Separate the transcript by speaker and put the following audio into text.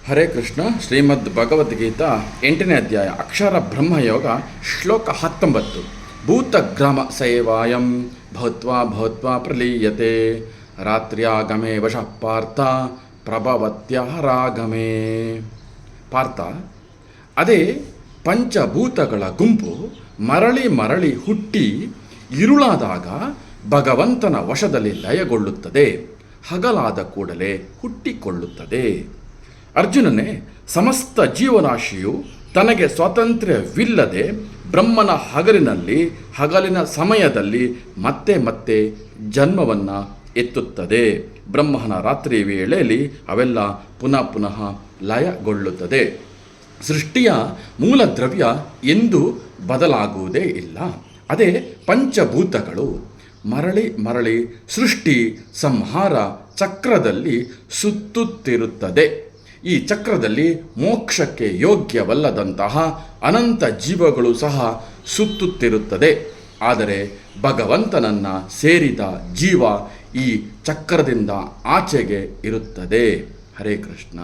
Speaker 1: ಹರೇ ಕೃಷ್ಣ. ಶ್ರೀಮದ್ ಭಗವದ್ಗೀತಾ 8ನೇ ಅಧ್ಯಾಯ ಅಕ್ಷರ ಬ್ರಹ್ಮಯೋಗ ಶ್ಲೋಕ 19. ಭೂತಗ್ರಾಮ ಸೇವಾಯಂ ಭೌತ್ವಾ ಪ್ರಲೀಯತೆ ರಾತ್ರ್ಯಾಗಮೇ ವಶಃ ಪಾರ್ಥ ಪ್ರಭವತ್ಯಹರಾಗಮೇ. ಪಾರ್ಥ, ಅದೇ ಪಂಚಭೂತಗಳ ಗುಂಪು ಮರಳಿ ಮರಳಿ ಹುಟ್ಟಿ ಇರುಳಾದಾಗ ಭಗವಂತನ ವಶದಲ್ಲಿ ಲಯಗೊಳ್ಳುತ್ತದೆ, ಹಗಲಾದ ಕೂಡಲೇ ಹುಟ್ಟಿಕೊಳ್ಳುತ್ತದೆ. ಅರ್ಜುನನೇ, ಸಮಸ್ತ ಜೀವರಾಶಿಯು ತನಗೆ ಸ್ವಾತಂತ್ರ್ಯವಿಲ್ಲದೆ ಬ್ರಹ್ಮನ ಹಗಲಿನ ಸಮಯದಲ್ಲಿ ಮತ್ತೆ ಮತ್ತೆ ಜನ್ಮವನ್ನು ಎತ್ತುತ್ತದೆ. ಬ್ರಹ್ಮನ ರಾತ್ರಿ ವೇಳೆಯಲ್ಲಿ ಅವೆಲ್ಲ ಪುನಃ ಲಯಗೊಳ್ಳುತ್ತದೆ. ಸೃಷ್ಟಿಯ ಮೂಲ ದ್ರವ್ಯ ಎಂದೂ ಬದಲಾಗುವುದೇ ಇಲ್ಲ. ಅದೇ ಪಂಚಭೂತಗಳು ಮರಳಿ ಸೃಷ್ಟಿ ಸಂಹಾರ ಚಕ್ರದಲ್ಲಿ ಸುತ್ತುತ್ತಿರುತ್ತದೆ. ಈ ಚಕ್ರದಲ್ಲಿ ಮೋಕ್ಷಕ್ಕೆ ಯೋಗ್ಯವಲ್ಲದಂತಹ ಅನಂತ ಜೀವಗಳು ಸಹ ಸುತ್ತುತ್ತಿರುತ್ತದೆ. ಆದರೆ ಭಗವಂತನನ್ನು ಸೇರಿದ ಜೀವ ಈ ಚಕ್ರದಿಂದ ಆಚೆಗೆ ಇರುತ್ತದೆ. ಹರೇ ಕೃಷ್ಣ.